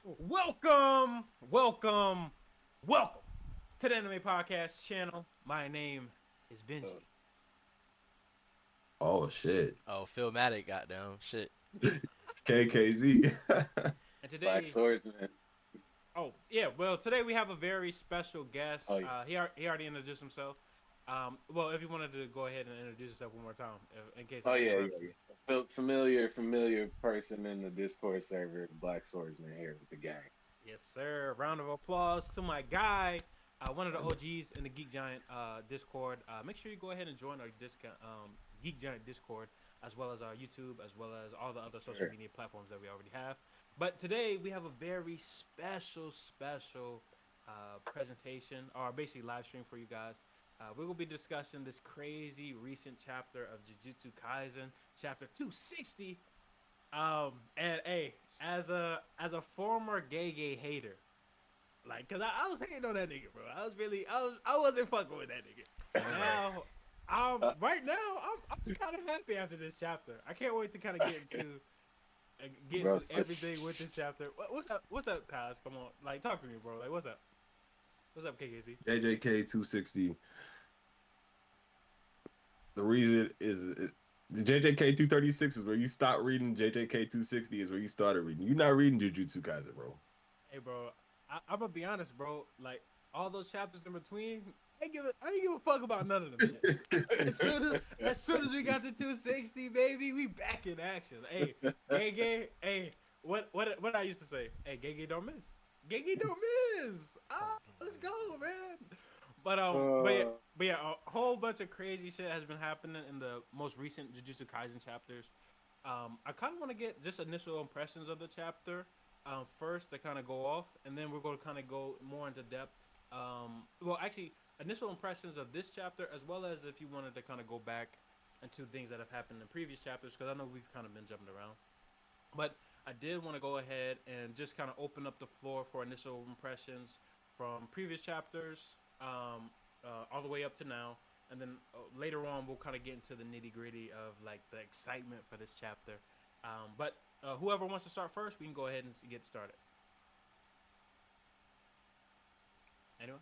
Welcome to the Anime Podcast channel. My name is Benji. Oh shit. Oh, Philmatic, goddamn shit. KKZ. And Black today, Swordsman. today we have a very special guest. Oh yeah. He already introduced himself. If you wanted to go ahead and introduce yourself one more time, in case Oh I yeah, interrupt yeah, you. yeah. Familiar person in the Discord server, Black Swordsman here with the gang. Yes, sir. Round of applause to my guy, one of the OGs in the Geek Giant Discord. Make sure you go ahead and join our Geek Giant Discord, as well as our YouTube, as well as all the other social Sure. media platforms that we already have. But today we have a very special presentation, or basically live stream for you guys. We will be discussing this crazy recent chapter of Jujutsu Kaisen, chapter 260. And hey, as a former gay hater, like, cause I was hating on that nigga, bro. I wasn't fucking with that nigga. Now, right now, I'm kind of happy after this chapter. I can't wait to kind of get Bro, into such everything with this chapter. What's up? What's up, Taj? Come on, like, talk to me, bro. Like, what's up? What's up, KKC? JJK 260. The reason is the JJK 236 is where you stop reading. JJK 260 is where you started reading. You're not reading Jujutsu Kaisen, bro. Hey, bro. I'm gonna be honest, bro. Like, all those chapters in between, I ain't give a fuck about none of them shits. As soon as we got to 260, baby, we back in action. Hey, gay. Hey, what I used to say? Hey, gay don't miss. Gay don't miss. Ah, let's go, man. uh, But yeah, a whole bunch of crazy shit has been happening in the most recent Jujutsu Kaisen chapters. I kind of want to get just initial impressions of the chapter first to kind of go off, and then we're going to kind of go more into depth. Actually, initial impressions of this chapter, as well as if you wanted to kind of go back into things that have happened in previous chapters, because I know we've kind of been jumping around. But I did want to go ahead and just kind of open up the floor for initial impressions from previous chapters, all the way up to now, and then later on we'll kind of get into the nitty gritty of like the excitement for this chapter. But whoever wants to start first, we can go ahead and get started. Anyone?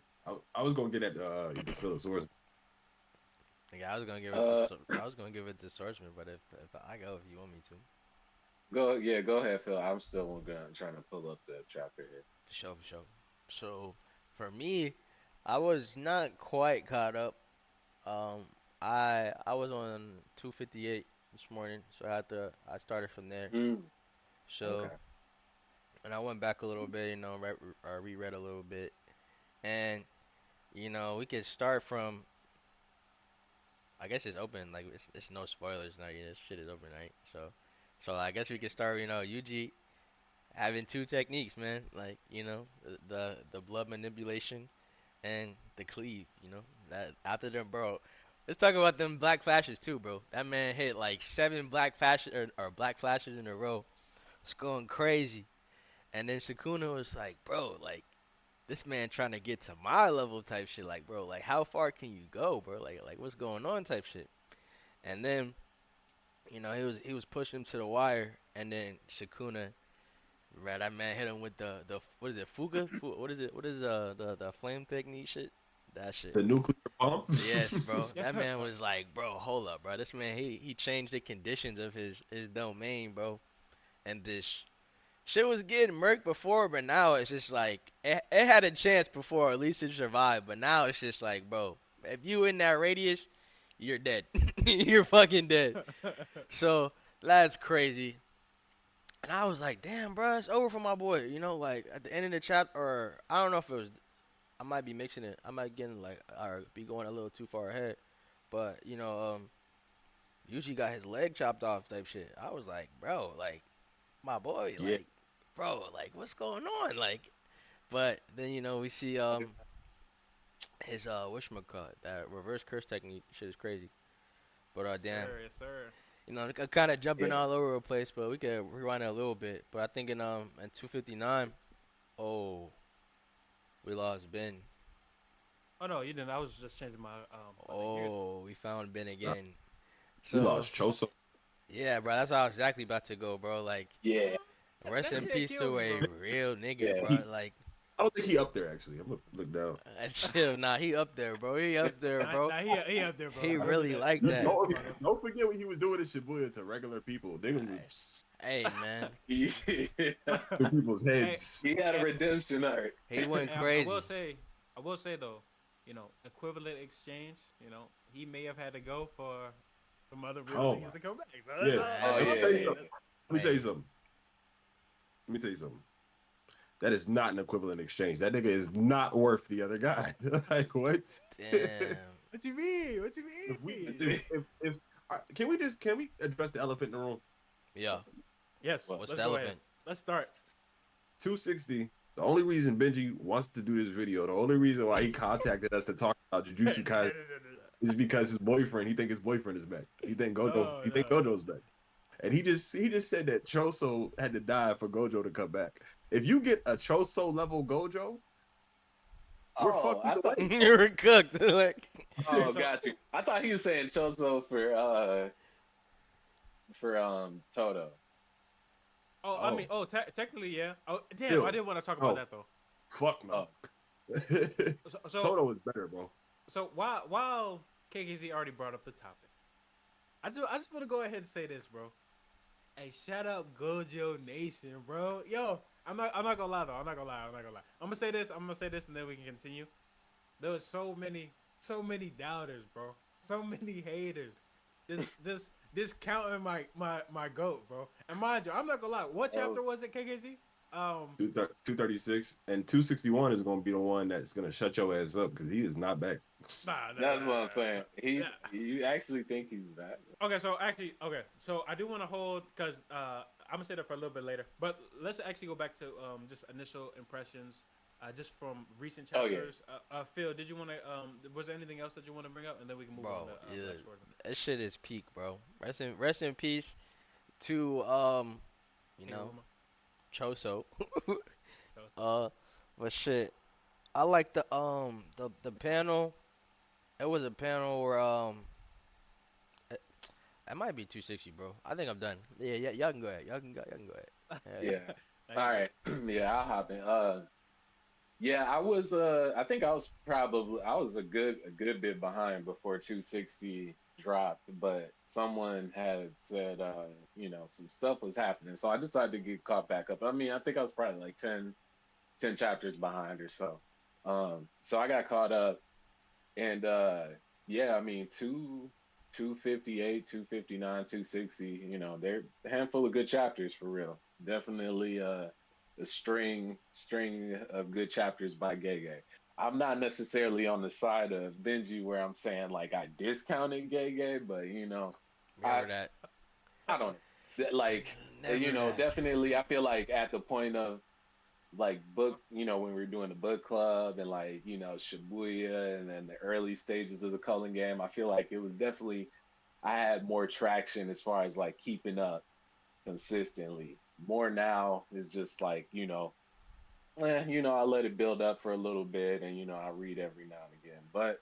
I was gonna get at either Phil or Swords. Yeah, I was gonna give it uh, to I was gonna give it to Swordsman, but if I go, if you want me to, go ahead, Phil. I'm still gonna trying to pull up the chapter here. for sure, for sure. So for me, I was not quite caught up. Um, I was on 258 this morning, so I started from there. Mm, So okay. and I went back a little bit, reread a little bit, and we could start from. I guess it's open, like it's no spoilers now. This shit is open, right? So I guess we could start. Yuji having two techniques, man. Like the blood manipulation and the cleave. That after them, bro. Let's talk about them black flashes too, bro. That man hit like seven black flashes or black flashes in a row. It's going crazy. And then Sukuna was like, bro, like this man trying to get to my level type shit. Like, bro, like how far can you go, bro? Like what's going on type shit. And then he was pushing him to the wire, and then Sukuna, right? That man hit him with the what is it, Fuga? What is it? What is the flame technique shit? That shit. The nuclear bomb. Yes, bro. Yeah. That man was like, bro, hold up, bro. This man, he changed the conditions of his domain, bro. And this shit was getting murked before, but now it's just like it had a chance before, at least it survived. But now it's just like, bro, if you in that radius, you're dead. You're fucking dead. So that's crazy. And I was like, damn, bro, it's over for my boy. Like at the end of the chapter, or I don't know if it was, I might be mixing it. I might get like, or be going a little too far ahead. But usually got his leg chopped off type shit. I was like, bro, like my boy, Yeah. like, bro, like what's going on, like. But then we see his whatchamacallit, that reverse curse technique shit is crazy. But Yes, damn, sir. Yes, sir. kind of jumping Yeah. all over the place, but we could rewind it a little bit. But I think in 259, oh, we lost Ben. Oh no, you didn't. I was just changing my thing. You're good. Oh, we found Ben Uh, again. we So lost Choso. yeah, bro, that's how I was exactly about to go, bro. Like Yeah. Rest That in shit peace killed to me, a bro. real nigga, Yeah. bro. Like, I don't think he up there actually. I'm gonna look down. chill. Nah, he up there, bro. He up there, bro. Nah, he up there, bro. He Don't do really that. like Don't do that. that, Don't, Tamago. don't forget what he was doing in Shibuya to regular people. They gonna Hey, man. Yeah. through people's Hey, heads. He had a hey, redemption arc. He went I will crazy. say, though, equivalent exchange. He may have had to go for some other real Oh niggas my, to come back. So yeah. Oh, that's all Let me I'm tell you yeah. saying. something. Let me tell you something. Let me tell you something. That is not an equivalent exchange. That nigga is not worth the other guy. Like what? Damn. What you mean? What you If we mean? if can we address the elephant in the room? Yeah. Yes, What? What's let's the go ahead. elephant? Let's start. 260. The only reason Benji wants to do this video, the only reason why he contacted us to talk about Jujutsu Kaisen is because his boyfriend. He think his boyfriend is back. He think Gojo. Oh, He think no. Gojo's back. And he just said that Choso had to die for Gojo to come back. If you get a Choso level Gojo, we're Oh, fucked I either thought. way. You were cooked. Like, Oh, So- got you. I thought he was saying Choso for Toto. Oh, I mean, technically, yeah. Oh, damn, Still. I didn't want to talk about Oh. that though. Fuck no. So Toto is better, bro. So while KKZ already brought up the topic, I just want to go ahead and say this, bro. Hey, shout out Gojo Nation, bro. Yo, I'm not gonna lie though. I'm not gonna lie. I'm gonna say this, and then we can continue. There was so many doubters, bro. So many haters. Just discounting my goat, bro. And mind you, I'm not gonna lie. What chapter was it, KKZ? 236 and 261 is gonna be the one that's gonna shut your ass up because he is not back. Nah, That's what I'm saying. Yeah. You actually think he's back? Okay, so I do want to hold because I'm gonna say that for a little bit later. But let's actually go back to just initial impressions, just from recent Oh, yeah. chapters. Phil, did you want to? Was there anything else that you want to bring up, and then we can move bro, on to yeah, Black Swordsman? that shit is peak, bro. Rest in peace to you know, Hiruma, Choso. Choso. But shit, I like the panel. It was a panel where it, it might be 260, bro. I think I'm done. Yeah, y'all can go ahead. Y'all can go ahead. Yeah. Now All you right. Yeah, I'll hop in. Yeah, I think I was a good bit behind before 260 dropped, but someone had said some stuff was happening. So I decided to get caught back up. I mean, I think I was probably like 10 chapters behind or so. So I got caught up and yeah, I mean 258, 259, 260, they're a handful of good chapters for real. Definitely a string of good chapters by Gege. I'm not necessarily on the side of Benji where I'm saying like I discounted Gege, but I Remember that. I don't know. Like Never that. definitely I feel like at the point of like book, when we were doing the book club and like, Shibuya and then the early stages of the culling game, I feel like it was definitely I had more traction as far as like keeping up consistently. More now is just like, I let it build up for a little bit and I read every now and again. But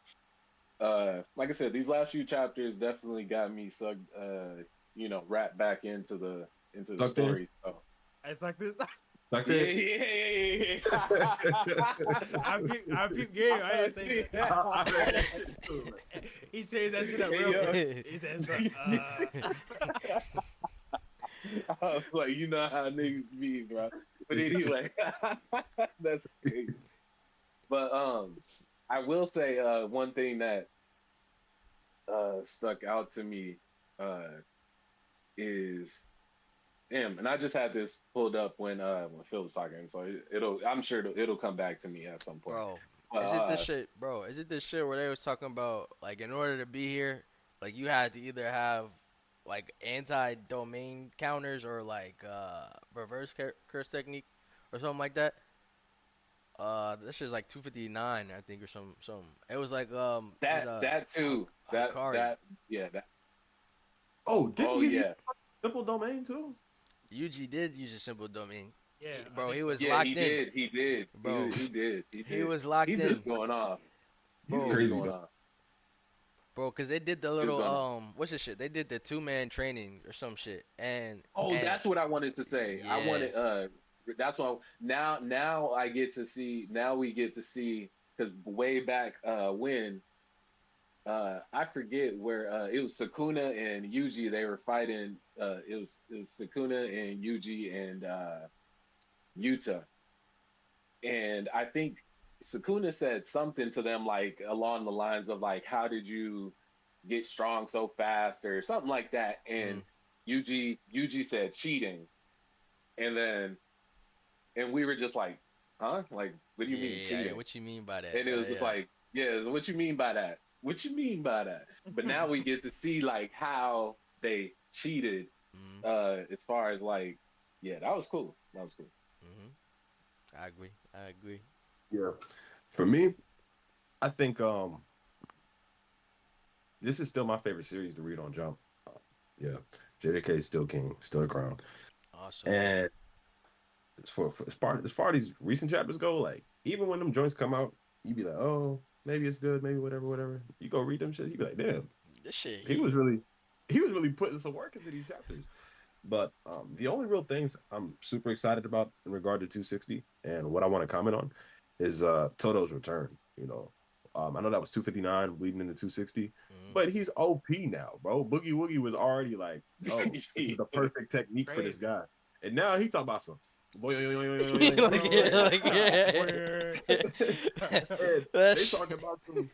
like I said, these last few chapters definitely got me sucked wrapped back into the Sucked in? story. So It's like this. Sucked yeah, in? yeah. I peep game. I ain't saying that. I heard that shit too. He says that shit up Hey, real yo. quick. He says, I was like, you know how niggas be, bro. But anyway, that's crazy. But I will say one thing that stuck out to me is damn, and I just had this pulled up when Phil was talking, so I'm sure it'll come back to me at some point. Bro, But, is it this shit, bro? Is it this shit where they was talking about like in order to be here, like you had to either have like anti-domain counters or like reverse curse technique or something like that? This shit's like 259, I think, or some. It was like it was that too. Hikari. Yeah, Oh, didn't oh you use yeah. simple domain too? Yuji did use a simple domain. yeah, Bro, he so. was Yeah, locked he in. did. He did. Bro, He did. he was locked He's in. just going off. He's Bro, He was crazy going though. off. Bro, cause they did the He was little gonna. what's the shit? They did the 2-man training or some shit, Oh, and that's what I wanted to say. I yeah, wanted that's why now I get to see now we get to see because way back when I forget where it was Sakuna and Yuji they were fighting it was Sakuna and Yuji and Yuta and I think Sakuna said something to them like along the lines of like how did you get strong so fast or something like that mm, and Yuji said cheating and then and we were just like, huh? Like, what do you mean yeah. cheating? What you mean by that? And it was just Yeah, like, yeah, what you mean by that? What you mean by that? But now we get to see like how they cheated mm, as far as like, yeah, that was cool. That was cool. mm. I agree. I agree. Yeah. For me, I think this is still my favorite series to read on Jump. Yeah, JJK is still king, still the crown. Awesome. And for as far as these recent chapters go, like even when them joints come out, you be like, oh, maybe it's good, maybe whatever, whatever. You go read them shit, you be like, damn, This shit he heat. was really he was really putting some work into these chapters. But the only real things I'm super excited about in regard to 260 and what I want to comment on is Toto's return. I know that was 259 bleeding into 260, Mm. but he's OP now, bro. Boogie Woogie was already like, oh, this is the perfect technique for this Crazy. guy, and now he talking about some. Boy, Like yeah, like yeah. and That they shit. talking about some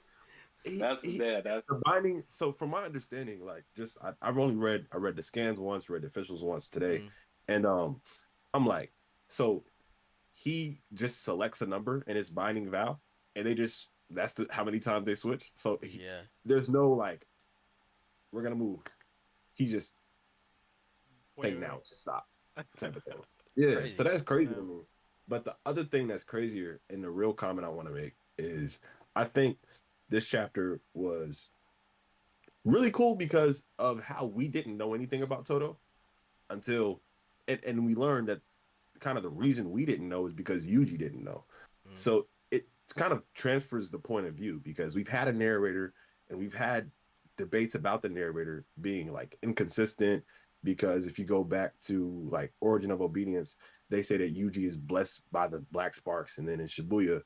that's he yeah, that's the binding. So from my understanding, like just I've only read the scans once, read the officials once today, Mm, and I'm like, so he just selects a number and it's binding Val, and they just how many times they switch. So yeah. there's no like we're gonna move. He just think now to stop type of thing. Yeah, so Crazy. that's crazy to Yeah. me. But the other thing that's crazier, and the real comment I want to make is, I think this chapter was really cool because of how we didn't know anything about Toto until, and we learned that kind of the reason we didn't know is because Yuji didn't know. Mm, So it kind of transfers the point of view because we've had a narrator and we've had debates about the narrator being like inconsistent. Because if you go back to like Origin of Obedience, they say that Yuji is blessed by the black sparks, and then in Shibuya,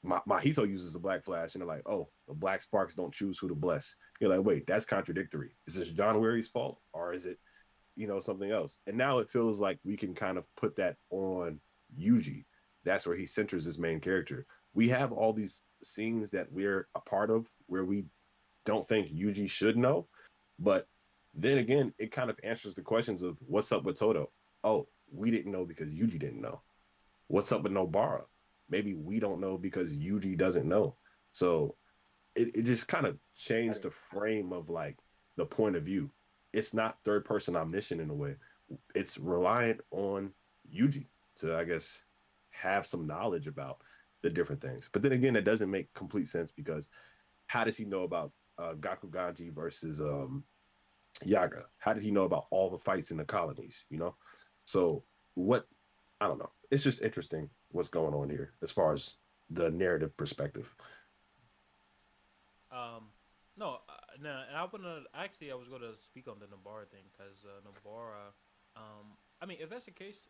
Mahito uses the black flash, and they're like, "Oh, the black sparks don't choose who to bless." You're like, "Wait, that's contradictory. Is this John Wary's fault, or is it, something else?" And now it feels like we can kind of put that on Yuji. That's where he centers his main character. We have all these scenes that we're a part of where we don't think Yuji should know, but then again, it kind of answers the questions of what's up with Toto. Oh, we didn't know because Yuji didn't know. What's up with Nobara? Maybe we don't know because Yuji doesn't know. So it just kind of changed the frame of like the point of view. It's not third person omniscient in a way. It's reliant on Yuji to, I guess, have some knowledge about the different things. But then again, that doesn't make complete sense because how does he know about Gaku Ganji versus Yaga? How did he know about all the fights in the colonies? So what? I don't know. It's just interesting what's going on here as far as the narrative perspective. No, no, and I was gonna speak on the Nabara thing because Nabara, I mean, if that's the case,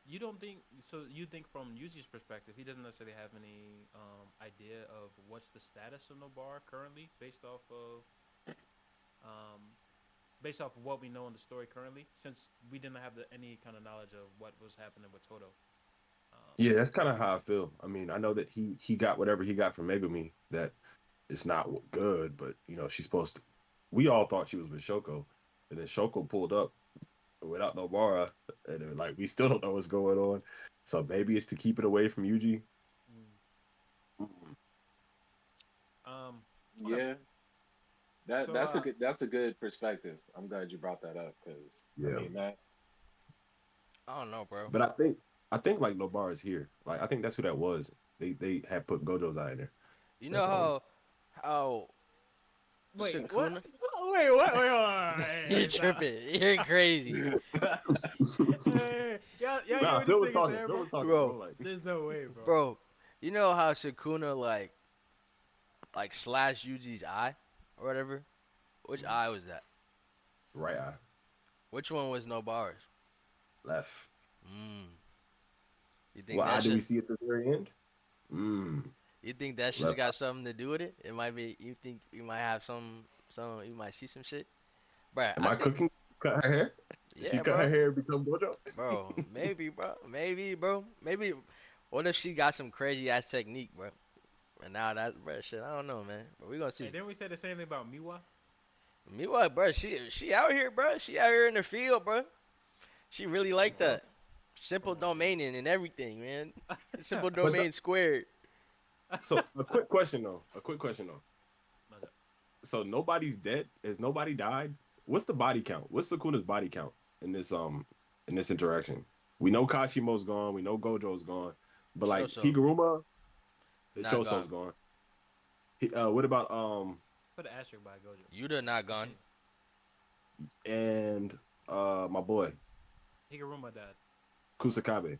you don't think so? You think from Yuji's perspective, he doesn't necessarily have any idea of what's the status of Nobara currently, um, based off of what we know in the story currently, since we didn't have any kind of knowledge of what was happening with Toto. Um, Yeah, that's kind of how I feel. I mean, I know that he got whatever he got from Megumi. That it's not good, but she's supposed to. We all thought she was with Shoko, and then Shoko pulled up without Nobara, and then, like we still don't know what's going on. So maybe it's to keep it away from Yuji. mm, Mm. okay, yeah. That so that's a good perspective. I'm glad you brought that up because I Yeah, mean that I don't know, bro. but I think like Nobara is here. Like I think that's who that was. They had put Gojo's eye in there. You know That's how wait, what? Sukuna? Wait, what? Wait, hold on. You're Hey, stop. tripping. You're crazy, Hey, y'all hear Nah, what this Phil was nigga talking. saying, Phil bro? was talking, bro. bro. Like, There's no way, bro. Bro, you know how Sukuna like slash Yuji's eye? or whatever. Which Mhm. eye was that? Right eye, Which one was no bars? left. Mm. You think What that eye do we should? see at the very end? Mm, You think that should have left eye. got something to do with it? It might be. You think you might have some. You might see some shit, bro. Am I I think. cooking? Cut her hair? Did she Yeah, cut her bro. hair and become Gojo? Bro, maybe, bro. Maybe, bro. Maybe. What if she got some crazy ass technique, bro? And now that, bro, shit. I don't know, man. But we gonna Hey, see. didn't we say the same thing about Miwa? Meanwhile, bro, she out here, bro. She out here in the field, bro. She really Come like on, that. So, Simple come on, man. domaining and everything, man. Simple but domain squared. a quick question though. A quick question though. What's up? So nobody's dead. Has nobody died? What's the body count? What's Sukuna's body count in this interaction? We know Kashimo's gone. We know Gojo's gone. But like So Higuruma, not Choso's gone. gone. What about Put an asterisk by Gojo. Yuta not gone. Continue. and my boy Higuruma died. Kusakabe,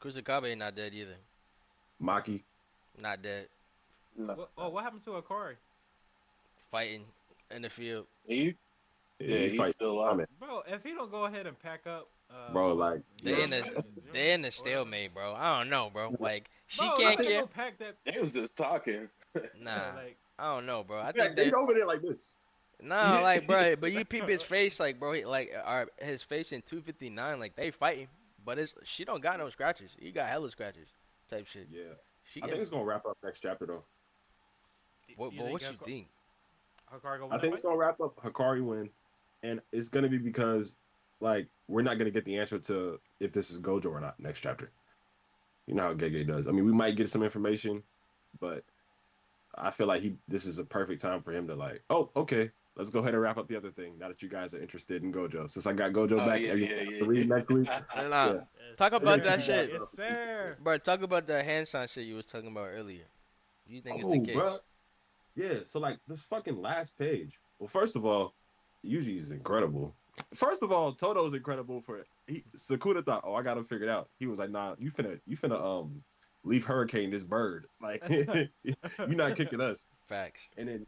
Kusakabe not dead either. Maki. Not dead. No, What happened to Akari? Fighting in the field. he Yeah, yeah, he he's fight. still I alive. mean, Bro, if he don't go ahead and pack up, bro, like They in listen, the they in the stalemate, bro. I don't know, bro. Like she Bro, can't they get. go pack that. They was just talking. Nah, Like, I don't know, bro. I yeah, think he's they. over there like this. Nah, like, bro, but you peep his face, like, bro, like, his face in 259, like, they fighting, but it's she don't got no scratches. He got hella scratches, type shit. Yeah, She I think getting it's gonna wrap up next chapter though. what? But what you think? Akari gonna I win think that it's fight? gonna wrap up Hikari win, and it's gonna be because like we're not gonna get the answer to if this is Gojo or not next chapter. You know how Gege does. I mean, we might get some information, but I feel like this is a perfect time for him to like, oh, okay, let's go ahead and wrap up the other thing. Now that you guys are interested in Gojo, since I got Gojo Oh back, yeah, are you yeah, to read next week? yeah, No, yeah. nah, Yeah, Yes, talk we're gonna about keep that you sir. guys shit, Yes, up. sir. bro. Talk about the hand sign shit you was talking about earlier. You think it's the Oh, case? bro. Yeah, so like this fucking last page. Well, first of all, Yuji is incredible. First of all, Toto's incredible Sakura thought, oh, I got him figured out. He was like, nah, you finna leave Hurricane this bird. Like you not kicking us. Facts. And then,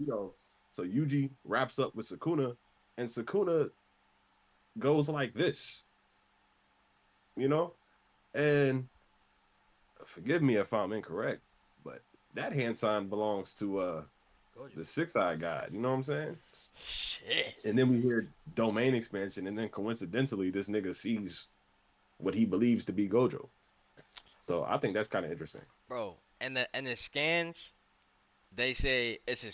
so Yuji wraps up with Sakuna, and Sakuna goes like this, you know? And forgive me if I'm incorrect, but that hand sign belongs to Gojo. the six-eyed god, you know what I'm saying? Shit, And then we hear domain expansion, and then coincidentally, this nigga sees what he believes to be Gojo. So I think that's kind of interesting. bro. And the scans, they say it's a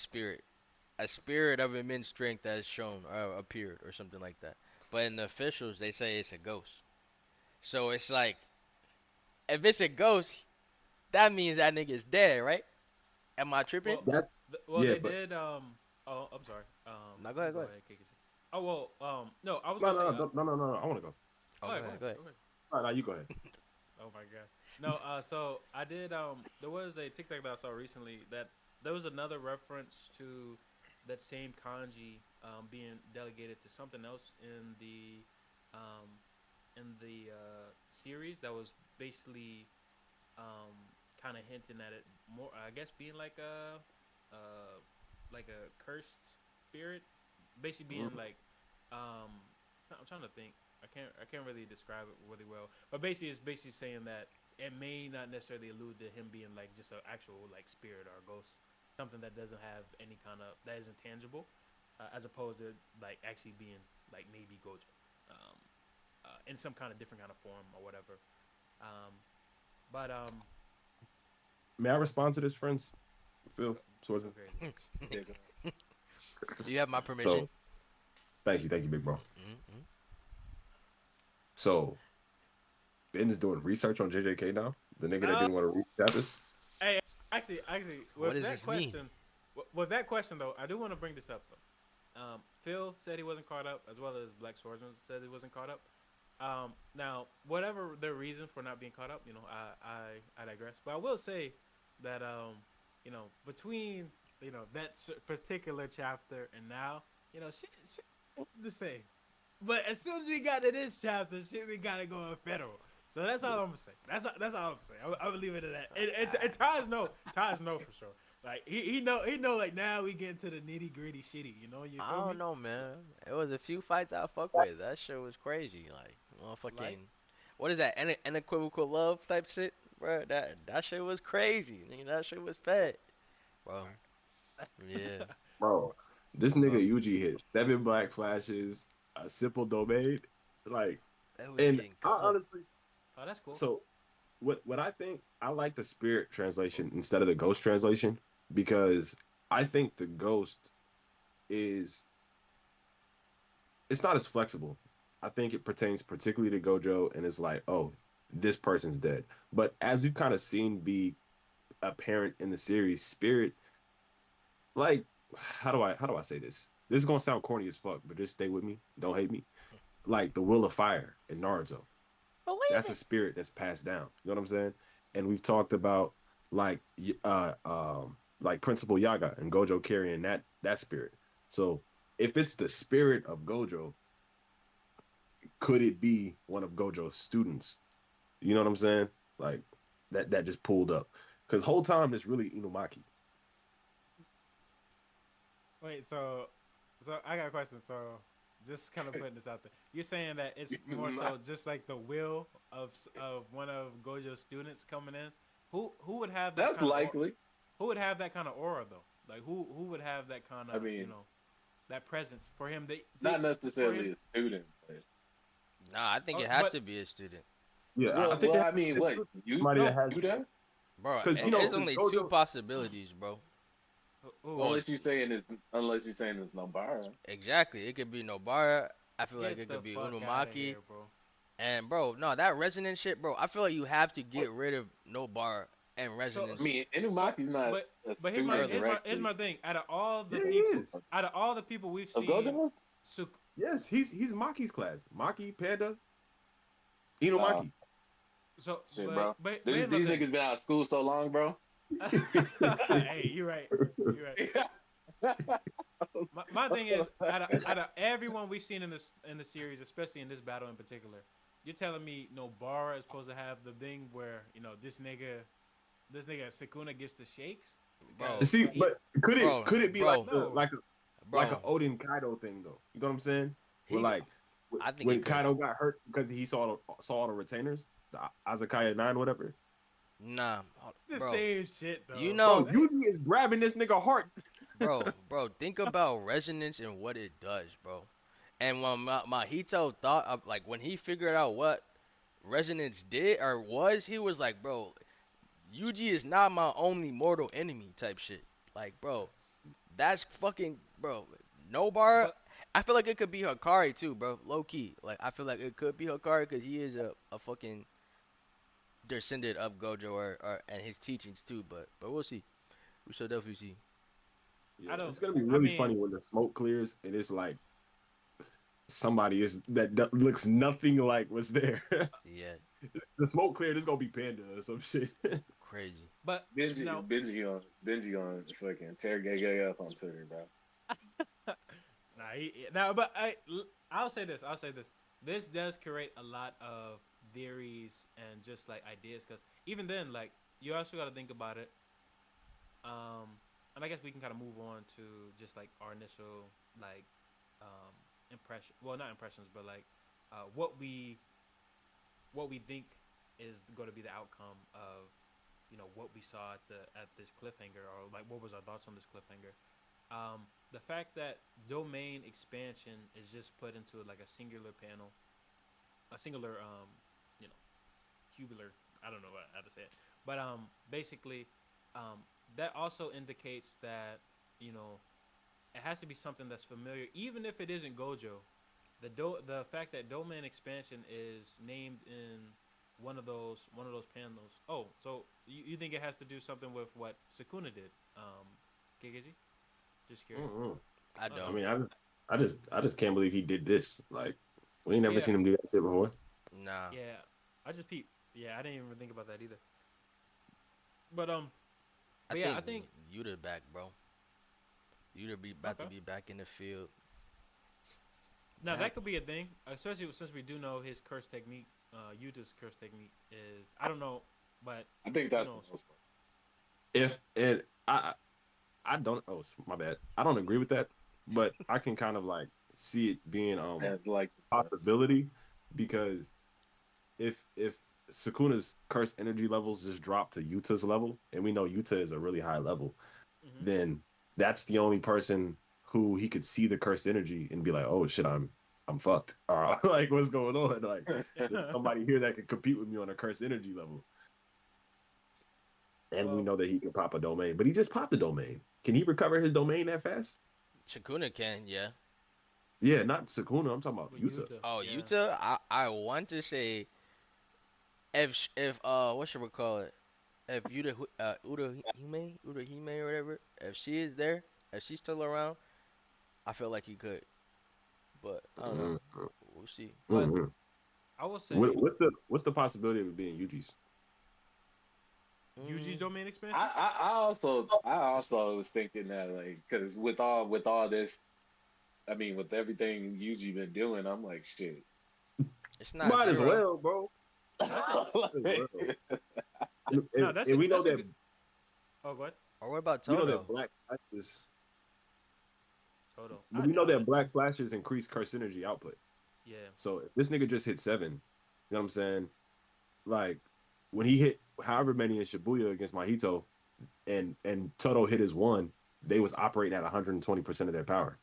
spirit of immense strength that has shown or appeared or something like that. But in the officials, they say it's a ghost. So it's like, if it's a ghost, that means that nigga's dead, right? Am I tripping? Well, That's they but did. Oh, I'm sorry. No, go You ahead, go go ahead. ahead, kick it. Oh well. No, I was no, gonna no, say. no, no, no, no, no. I want to go. Oh, Go go ahead, go ahead, ahead, go ahead. go ahead. No, you go ahead. Oh my god. No, so I did there was a TikTok that I saw recently that there was another reference to that same kanji being delegated to something else um series that was basically um kind of hinting at it more, I guess, being like a cursed spirit, basically being Mhm. like um I'm trying to think. I can't really describe it really well. But basically it's basically saying that it may not necessarily allude to him being like just an actual like spirit or a ghost, something that doesn't have any kind of that isn't tangible, as opposed to like actually being like maybe Gojo, um, in some kind of different kind of form or whatever. Um, but May I respond to this, friends? Phil Swordsman. okay. Yeah, You have my So permission. thank you, big bro. Mm-hmm. So Ben is doing research on JJK now. The nigga that No, didn't want to read chapters. hey, actually, What does this mean? with that question though, I do want to bring this up though. Phil said he wasn't caught up, as well as Black Swordsman said he wasn't caught up. Now, whatever their reason for not being caught up, I digress. But I will say that between that particular chapter and now, shit the same. But as soon as we got to this chapter, shit, we gotta go in federal. So that's all I'm gonna say. That's all I'm gonna say. I would leave it at that. And Ties no for sure. Like he know like now we get into the nitty gritty shitty. You know, you I feel don't me? know, man. It was a few fights I fuck with. That shit was crazy. Like, motherfucking, Like what is that? Unequivocal love type shit, bro. That shit was crazy. Nigga, that shit was fat, bro. Yeah, Bro, this nigga bro. Yuji hit 7 black flashes, a simple domain. Like, That was and getting I cooked. honestly, oh, that's cool. so what I think, I like the spirit translation instead of the ghost translation because I think the ghost is it's not as flexible. I think it pertains particularly to Gojo and it's like, oh, this person's dead. But as we've kind of seen be apparent in the series, spirit, like, how do I say this? This is gonna sound corny as fuck, but just stay with me. Don't hate me. Like the will of fire in Naruto. Believe That's a it. spirit that's passed down. You know what I'm saying? And we've talked about like like Principal Yaga and Gojo carrying that spirit. So if it's the spirit of Gojo, could it be one of Gojo's students? You know what I'm saying? Like that just pulled up. Because whole time it's really Inumaki. Wait, so I got a question. So just kind of putting this out there. You're saying that it's more so just like the will of one of Gojo's students coming in. Who would have that That's kind of likely. who would have that kind of aura though? Like who would have that kind I of mean, that presence for him not for necessarily him? a student, but Nah, I think Oh, it has but to be a student, Yeah, I well, think well, it I mean, has what you somebody that no. has you done? bro. because Okay, There's because only two Gojo. possibilities, bro. Ooh, On unless you're saying it's Nobara. exactly, it could be Nobara. I feel like get it the could be fuck out of Unumaki. here, bro. And bro, no, that resonance shit, bro. I feel like you have to get rid of Nobara and So I resonance mean, so Inumaki's not but a but student early. here's directly my thing. Yeah, he is. Out of all the people we've of seen, Gojo's. Yes, he's Maki's class. Maki, Panda, Uh, Inumaki. so shit, bro. but These, here's my these thing. niggas been out of school so long, bro. Hey, you're right. You're right. My thing is out of everyone we've seen in the series, especially in this battle in particular, you're telling me Nobara is supposed to have the thing where this nigga Sukuna gets the shakes because Bro, See, he but bro, could it be like bro, the no. like a bro. Odin Kaido thing though? You know what I'm saying? Where He, like I think when it could. Kaido got hurt because he saw all the retainers, the Azakaya 9, whatever. Nah, The bro. same shit You though. Bro, know, That Yuji is grabbing this nigga heart. bro. Think about resonance and what it does, bro. And when Mahito thought of like when he figured out what resonance did or was, he was like, bro, Yuji is not my only mortal enemy type shit. Like, bro, that's fucking bro. Nobara, but I feel like it could be Hikari too, bro. Low key, like I feel like it could be Hikari because he is a fucking descendant of Gojo or and his teachings too. But we'll see. We shall definitely see. Yeah, I don't. it's gonna be I really mean, funny when the smoke clears and it's like somebody is that looks nothing like what's there. Yeah, The smoke cleared, it's gonna be Panda or some shit. crazy. but Benji, no. Benji on fucking tear gay up on Twitter, bro. Nah, no, but I'll say this. I'll say this. This does create a lot of theories and just like ideas, because even then, like you also got to think about it. And I guess we can kind of move on to just like our initial like impression. Well, not impressions, but like uh, what we what we think is going to be the outcome of what we saw at this cliffhanger, or like what was our thoughts on this cliffhanger. The fact that domain expansion is just put into like a singular panel, a singular you know cubular. I don't know how to say it, but basically, that also indicates that you know it has to be something that's familiar, even if it isn't Gojo. The fact that domain expansion is named in one of those panels. Oh, so you think it has to do something with what Sukuna did, KKG? Just curious. Mm-mm. I I don't I know. don't. mean, I just can't believe he did this. Like, we ain't never Yeah, seen him do that shit before. Nah, yeah. I just peep. Yeah, I didn't even think about that either. But I yeah, I think think Yuta back, bro. Yuta be about to okay. be back in the field. Now That that could be a thing, especially since we do know his curse technique. Yuta's curse technique is I don't know, but I think he that's the knows. most. If and I don't. Oh, my bad. I don't agree with that, but I can kind of like see it being As like possibility because if Sukuna's cursed energy levels just drop to Yuta's level, and we know Yuta is a really high level, Hmm. then that's the only person who he could see the cursed energy and be like, oh shit, I'm fucked. Like what's going on? Like there's somebody here that can compete with me on a cursed energy level. And we Well, know that he can pop a domain, but he just popped a domain. Can he recover his domain that fast? Shakuna can, yeah. Yeah, not Sukuna. I'm talking about with Yuta. Yuta, Oh, yeah. Yuta, I want to say if what should we call it? If Uda Hime or whatever, if she is there, if she's still around, I feel like he could. But I don't know. Mm-hmm. We'll see. But Mm-hmm. I will say What's the possibility of it being Yuji's? Yuji's Mm, domain expansion. I also was thinking that like because with all this, I mean with everything Yuji been doing, I'm like shit. it's not Might as zero. well, bro. I think Might as well. that, no, And we know that's a that good. Oh, what? Or what about we know that Todo? black flashes. Total. But I we know doubt that it. black flashes increase curse energy output. Yeah. So if this nigga just hit 7, you know what I'm saying? Like when he hit however many in Shibuya against Mahito, and Toto hit his 1, they was operating at 120% of their power.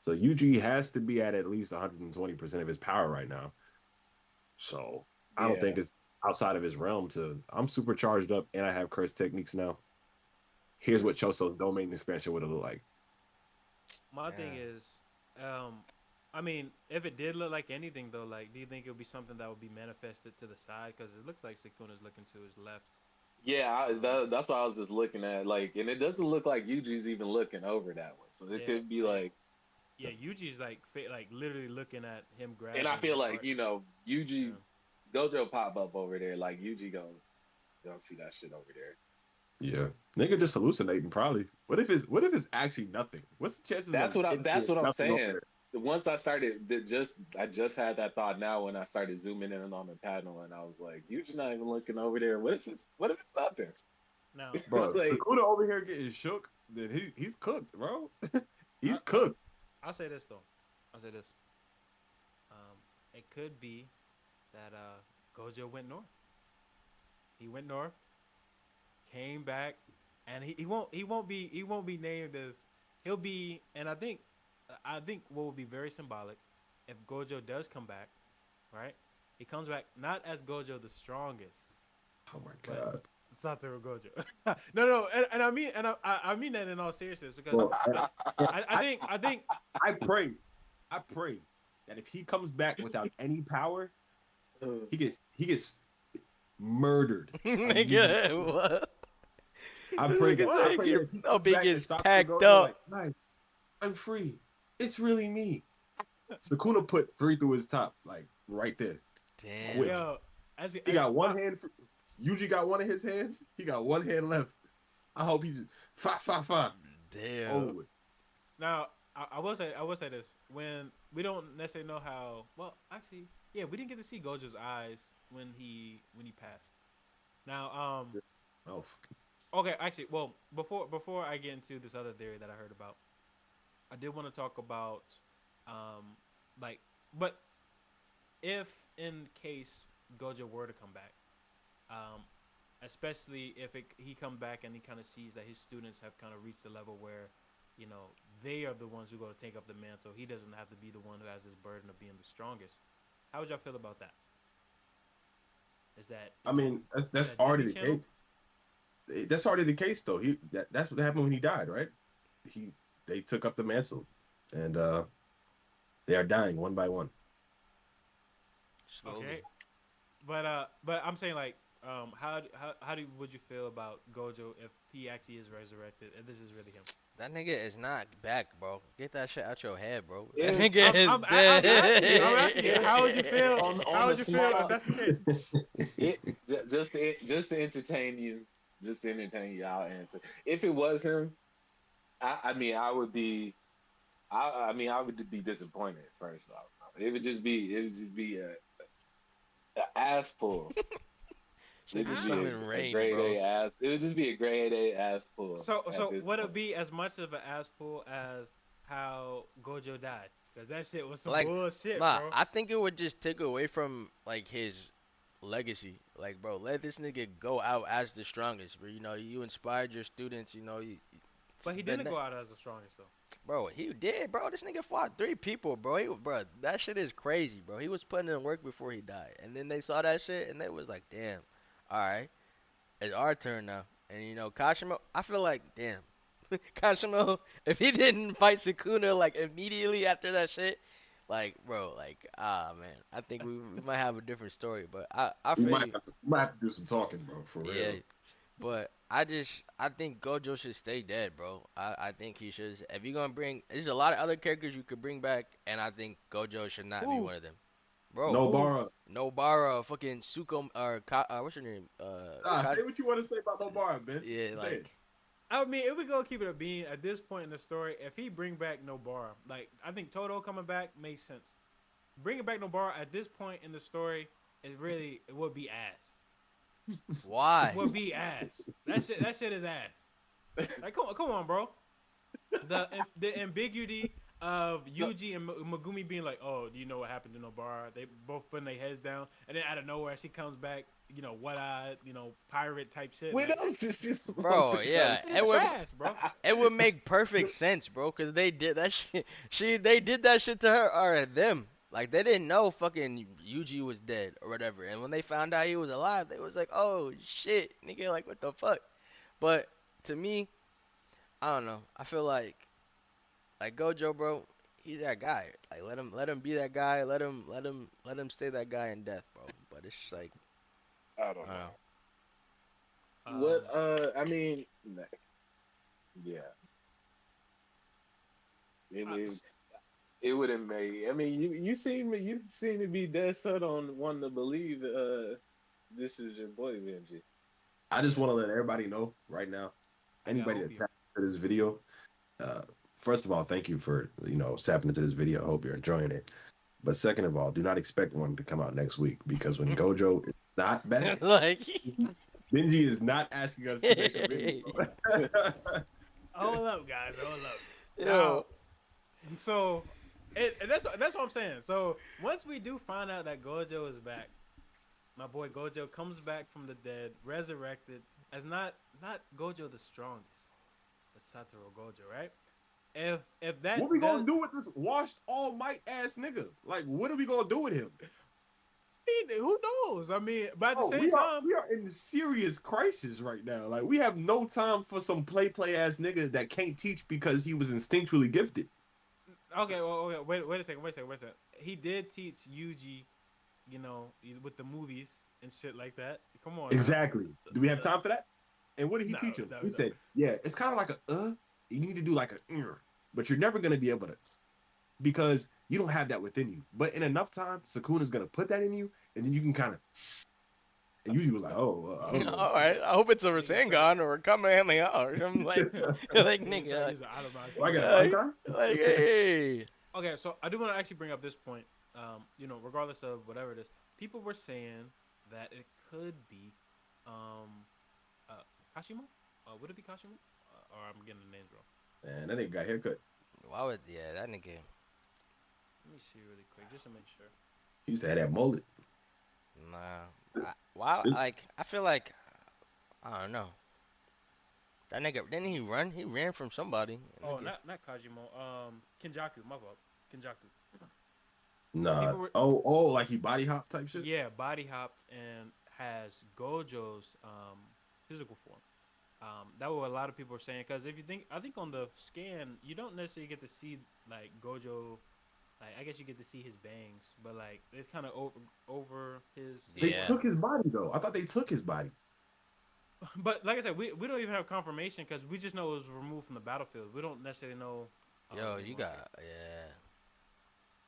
So Yuji has to be at least 120% of his power right now. So I don't Yeah, think it's outside of his realm to. I'm super charged up and I have curse techniques now. Here's what Choso's domain expansion would have looked like. My thing Damn. is, um, I mean, if it did look like anything though, like, do you think it would be something that would be manifested to the side? Because it looks like Sukuna's looking to his left. yeah. Um, That's what I was just looking at. Like, and it doesn't look like Yuji's even looking over that one. So it yeah, could be and like, yeah, Yuji's like like literally looking at him and I grabbing feel his like heart. Yuji Yeah. Gojo pop up over there. Like Yuji gonna see that shit over there. Yeah, nigga just hallucinating probably. What if it's actually nothing? What's the chances of it That's being what I'm nothing over saying. there? Once I started, I just had that thought now when I started zooming in on the panel, and I was like, "You're not even looking over there. What if it's nothing?" Now, Bro, if Like, Sukuna over here getting shook, then he's cooked, bro. He's I cooked. I'll say this though. I'll say this. It could be that Gojo went north. He went north, came back, and he won't be named as he'll be. And I think what would be very symbolic if Gojo does come back, right? He comes back not as Gojo the strongest, Oh my but god. Satoru Gojo. No, and I mean that in all seriousness because Well, and I think I pray, I pray that if he comes back without any power, he gets murdered immediately. Nigga, what? I This pray that nigga I said why? pray that get if he no comes big back as gets Satoru packed Gojo, up. like, nice, I'm free. It's really me. Sukuna put 3 through his top, like right there, Damn. quick. Yo, as He got one hand. Yuji got one of his hands. He got one hand left. I hope he just fa. Damn. Oh, now I will say this when we don't necessarily know how well actually yeah we didn't get to see Gojo's eyes when he passed. Now oh, okay actually well before I get into this other theory that I heard about I did want to talk about um like but if in case Gojo were to come back um especially if he come back and he kind of sees that his students have kind of reached a level where you know they are the ones who go to take up the mantle. He doesn't have to be the one who has this burden of being the strongest. How would y'all feel about that? Is that I is that mean is that's that already Disney's the channel? case. That's already the case though. That's what happened when he died, right? He They took up the mantle, and they are dying one by one. Slowly. Okay, but I'm saying like how would you feel about Gojo if he actually is resurrected and this is really him? That nigga is not back, bro. Get that shit out your head, bro. That if nigga is I'm asking you. if How would you feel? on How the would you feel if small that's the case? it just to entertain you, I'll answer. If it was him, I mean, I would be disappointed first off. It would just be a ass pull. This It'd nigga just I be don't. summon a rain, grade bro. A ass. It would just be a grade A ass pull at So this would it point. be as much of an ass pull as how Gojo died? Cause that shit was some Like, bullshit, ma, bro. I think it would just take away from like his legacy. Like, bro, let this nigga go out as the strongest. Bro, you know, you inspired your students. You know, But he the didn't go out as the strongest though. bro, he did, bro. This nigga fought 3 people, bro. Bro, that shit is crazy, bro. He was putting in work before he died, and then they saw that shit, and they was like, damn, all right, it's our turn now. And you know, Kashimo, I feel like, damn, Kashimo, if he didn't fight Sukuna like immediately after that shit, like, bro, like, man, I think we might have a different story, but I We feel you, might have to do some talking, bro, for yeah. real. But I think Gojo should stay dead, bro. I think he should. If you're gonna bring, there's a lot of other characters you could bring back, and I think Gojo should not be Who? one of them, bro. Who? Nobara. Nobara, fucking Suko, or what's your name? Say what you want to say about Nobara, man. Yeah, Say it. like, I mean, if we go keep it a bean at this point in the story, if he bring back Nobara, like I think Todo coming back makes sense. Bringing back Nobara at this point in the story is really it would be ass. why? Would be ass. That shit is ass. Like come on, bro. The ambiguity of Yuji and Megumi being like, oh, do you know what happened to Nobara? They both putting their heads down, and then out of nowhere she comes back, you know, what-eyed, you know, pirate type shit. When Like, else is she supposed Bro, to yeah, come? it's trash, bro. it would make perfect sense, bro, cause they did that shit. They did that shit to her or them. Like they didn't know fucking Yuji was dead or whatever. And when they found out he was alive, they was like, "Oh shit, nigga, like what the fuck?" But to me, I don't know. I feel like Gojo, bro, he's that guy. Like let him be that guy. Let him stay that guy in death, bro. But it's just like I don't I don't know. know. Um, What? I mean, yeah. It, I, it, it wouldn't make. I mean, you seem to be dead set on wanting to believe. This is your boy Benji. I just want to let everybody know right now. I got Anybody hope that you. tapped into this video, first of all, thank you for tapping into this video. I hope you're enjoying it. But second of all, do not expect one to come out next week because when Gojo is not back, Like Benji is not asking us to make a video. Hold up, guys. Hold up. Now, yo, so, and that's what I'm saying. So once we do find out that Gojo is back, my boy Gojo comes back from the dead, resurrected as not Gojo the strongest, but Satoru Gojo, right? If that What we gonna do with this washed all might ass nigga? Like, what are we gonna do with him? who knows? I mean, but at the Oh, same we time, are in serious crisis right now. Like, we have no time for some play ass nigga that can't teach because he was instinctually gifted. okay, well, okay, wait a second. He did teach Yuji, you know, with the movies and shit like that. Come on, now. Exactly. Do we have time for that? And what did he No, teach him? no, He no. said, "Yeah, it's kind of like a You need to do like a but you're never gonna be able to because you don't have that within you. But in enough time, Sukuna's gonna put that in you, and then you can kind of." And usually was like, "Oh, I don't know." all right. I hope it's a Nigga straight- Rasengan or a Kamehameha or something like like Nigga nigga, start like, using automatic Oh, I got a like, Bankai? like hey. Okay, so I do want to actually bring up this point. You know, regardless of whatever it is, people were saying that it could be, Kashimo. Would it be Kashimo? Or I'm getting the names wrong. Man, that nigga got a haircut. Why would that nigga? Let me see really quick, just to make sure. He used to have that mullet. Nah. Why? This- Like I feel like I don't know. That nigga didn't he run? He ran from somebody. Oh, Nigga. not Kajimo. Kinjaku. My fault. Kinjaku. Nah. People were- Oh, like he body hop type shit. Yeah, body hopped and has Gojo's physical form. That what a lot of people are saying because if you think, I think on the scan you don't necessarily get to see like Gojo. Like I guess you get to see his bangs, but like it's kind of over his. They Yeah. took his body though. I thought they took his body. But like I said, we don't even have confirmation because we just know it was removed from the battlefield. We don't necessarily know. Yo, you you know what I'm got yeah.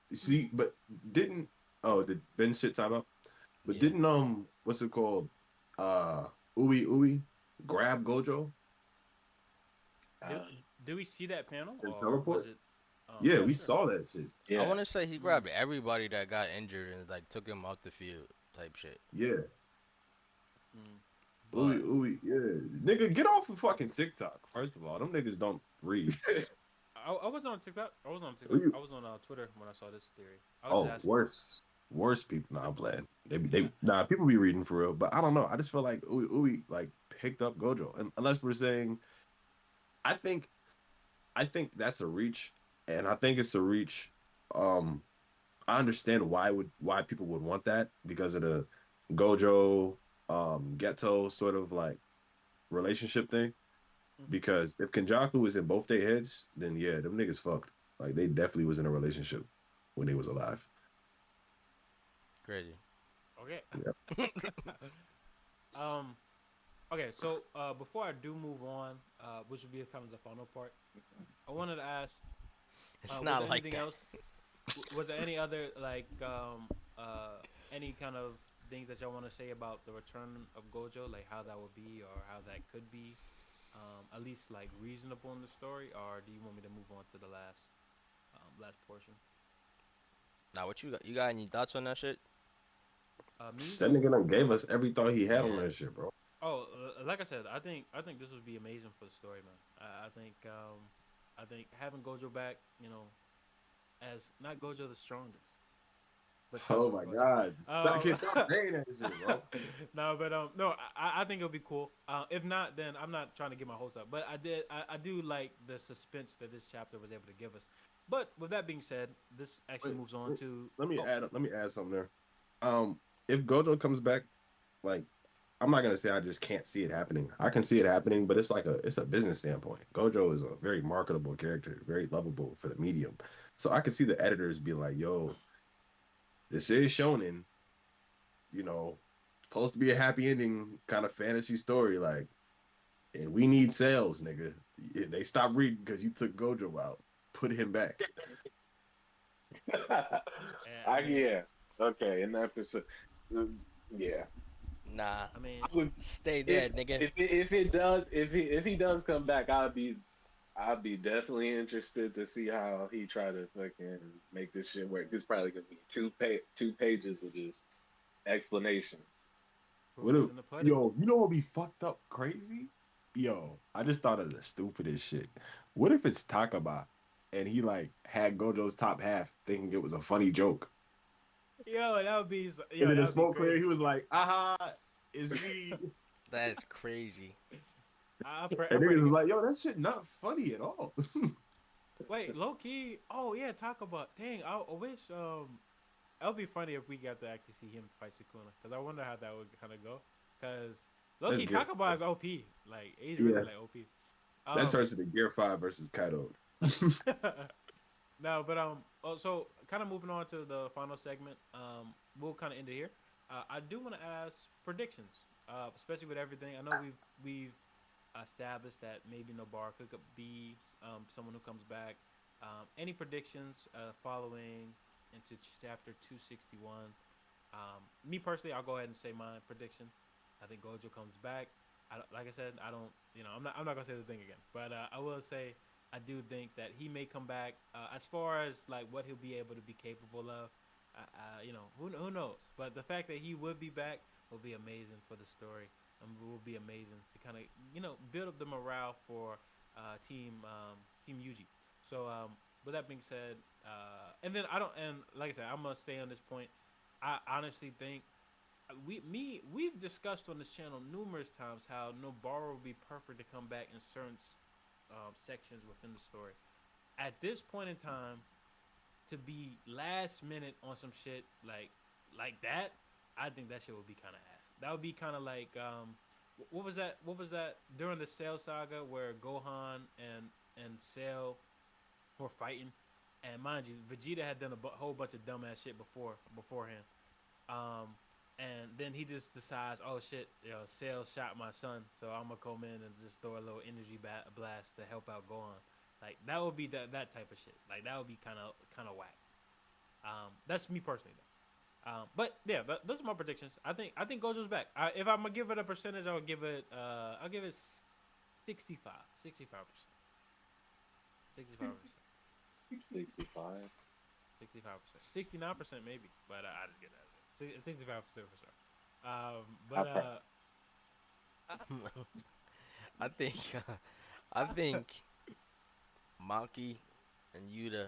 You see, but did Ben shit time up? But Yeah. didn't what's it called? Uwe grab Gojo saying? Do we see that panel and or teleport? was it? Yeah, not we sure. saw that shit. Yeah. I want to say he grabbed everybody that got injured and like took him off the field type shit. Yeah. Mm. But Yeah. Nigga, get off of fucking TikTok. First of all, them niggas don't read. I wasn't on TikTok. I was on Who TikTok. you? I was on Twitter when I saw this theory. I was just Oh, asking. worse people. Nah, I'm playing. Nah, people be reading for real, but I don't know. I just feel like Uwe like picked up Gojo, and unless we're saying, I think, I think that's a reach, and I think it's a reach. Um, I understand why people would want that because of the Gojo Ghetto sort of like relationship thing. Mhm. Because if Kenjaku was in both their heads, then yeah, them niggas fucked. Like they definitely was in a relationship when they was alive. crazy. Okay. Yeah. um. Okay. So before I do move on, which will be kind of the final part, I wanted to ask, It's was not there like anything that. else? Was there any other like any kind of things that y'all want to say about the return of Gojo, like how that would be or how that could be, at least like reasonable in the story, or do you want me to move on to the last portion? Now, what you got? You got any thoughts on that shit? Me? That nigga done gave us every thought he had on Yeah. that shit, bro. Oh, like I said, I think this would be amazing for the story, man. I think having Gojo back, as not Gojo the strongest, but Oh Satoru my Gojo. God. I can't stop saying that shit, bro. No, but no, I think it'll be cool. If not, then I'm not trying to get my hopes up. But I do like the suspense that this chapter was able to give us. But with that being said, this actually Wait, moves on wait, to oh, let me add something there. If Gojo comes back, like I'm not gonna say I just can't see it happening. I can see it happening, but it's a business standpoint. Gojo is a very marketable character, very lovable for the medium. So I can see the editors being like, yo, this is shonen, you know, supposed to be a happy ending kind of fantasy story, like, and we need sales, nigga. They stopped reading because you took Gojo out. Put him back. I mean, Yeah. Okay. In that perspective, yeah. Nah. I mean, I would Stay dead, nigga. if it does if he does come back, I'd be definitely interested to see how he try to fucking make this shit work. This probably gonna be two pages of just explanations. proof What is if, in the pudding. yo, you know what be fucked up crazy? Yo, I just thought of the stupidest shit. What if it's Takaba and he like had Gojo's top half thinking it was a funny joke? And then that the would be smoke clear, crazy. he was like, aha, it's me. That's crazy. I And pray niggas to is get. like, yo, that shit not funny at all. Wait, low key. Oh yeah, talk about. Dang, I wish. It would be funny if we got to actually see him fight Sukuna, because I wonder how that would kind of go. Because low That's key, Gear Takaba 5. is OP. Like he's really Yeah, like OP. that Um, turns into Gear 5 versus Kaido. no, but so kind of moving on to the final segment. We'll kind of end it here. I do want to ask predictions, especially with everything. I know we've established that maybe Nobar could be someone who comes back. Any predictions following into chapter 261? Me personally, I'll go ahead and say my prediction. I think Gojo comes back. Like I said, I don't. I'm not gonna say the thing again, but I will say I do think that he may come back. As far as like what he'll be able to be capable of, who knows? But the fact that he would be back will be amazing for the story, and will be amazing to kind of build up the morale for Team Yuji. So with that being said, and then I don't, and like I said, I'm gonna stay on this point. I honestly think we've discussed on this channel numerous times how Nobara would be perfect to come back in certain sections within the story. At this point in time, to be last minute on some shit like that, I think that shit would be kind of ass. That would be kind of like what was that? What was that during the Cell saga where Gohan and Cell were fighting? And mind you, Vegeta had done a whole bunch of dumbass shit beforehand. Um, and then he just decides, oh shit, Cell shot my son, so I'm gonna come in and just throw a little energy blast to help out Gohan. Like that would be that type of shit. Like that would be kind of whack. That's me personally though. But yeah, those are my predictions. I think Gojo's back. If I'm gonna give it a percentage, I'll give it 65, 65%, 65%, 65. 65%, 69% maybe, but I just get that 65% for sure. I But pro- I think I think Maki and Yuta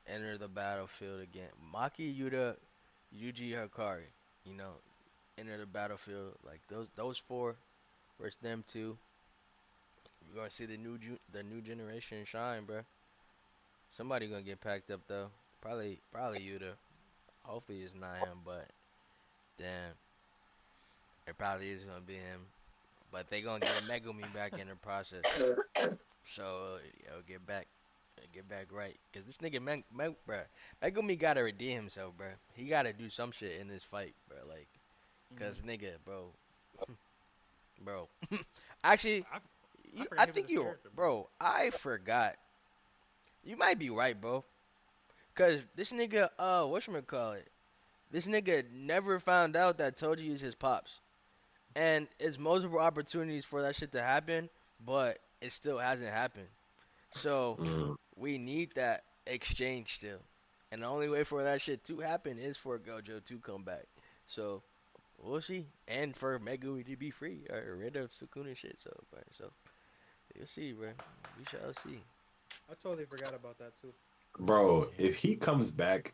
enter the battlefield again. Maki, Yuta, Yuji Hakari, you know, enter the battlefield. Like those four versus them two. We're gonna see the new generation shine, bro. Somebody gonna get packed up though. Probably Yuta. Hopefully it's not him, but damn, it probably is gonna be him. But they gonna get Megumi back in the process. So get back right. Cause this nigga bruh, Megumi gotta redeem himself, bruh. He gotta do some shit in this fight, bruh. Like, cause Mm. nigga, bro. Actually, I I forgot he was think his you, character, bro. bro. I forgot. You might be right, bro. Cause this nigga, whatchamacallit? This nigga never found out that Toji is his pops. And it's multiple opportunities for that shit to happen, but it still hasn't happened. So Mm. we need that exchange still. And the only way for that shit to happen is for Gojo to come back. So we'll see. And for Megumi to be free or rid of Sukuna shit. So you'll see, bro. We shall see. I totally forgot about that too. Bro, Yeah. if he comes back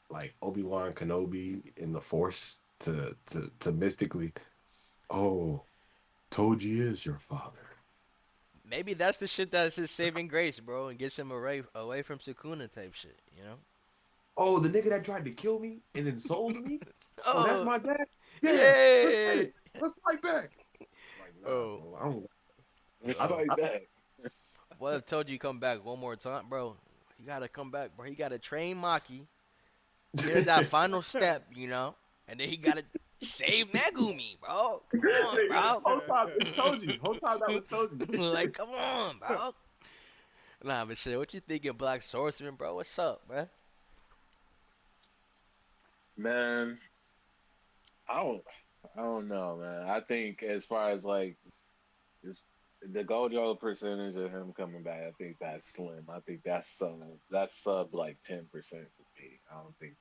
like Obi-Wan Kenobi in the Force to mystically, oh, Toji is your father. Maybe that's the shit that's his saving grace, bro, and gets him away from Sukuna type shit, you know? Oh, the nigga that tried to kill me and then sold me? Oh, that's Oh, my dad? Yeah, let's get yay! it. Let's fight back. Like, nah, Bro, bro. I don't Let's I, fight I, back. what if told you come back one more time, bro? You gotta come back, bro. He gotta train Maki, get that final step, you know, and then he gotta save Megumi, bro. Come on, Nigga, bro. whole time it's Toji. Whole time that was Toji. Like, come on, bro. Nah, but shit, what you thinking, Black Swordsman, bro? What's up, bro? Man, I don't I don't know, man. I think as far as like this the Gojo percentage of him coming back, I think that's slim. I think that's sub like 10% for me. I don't think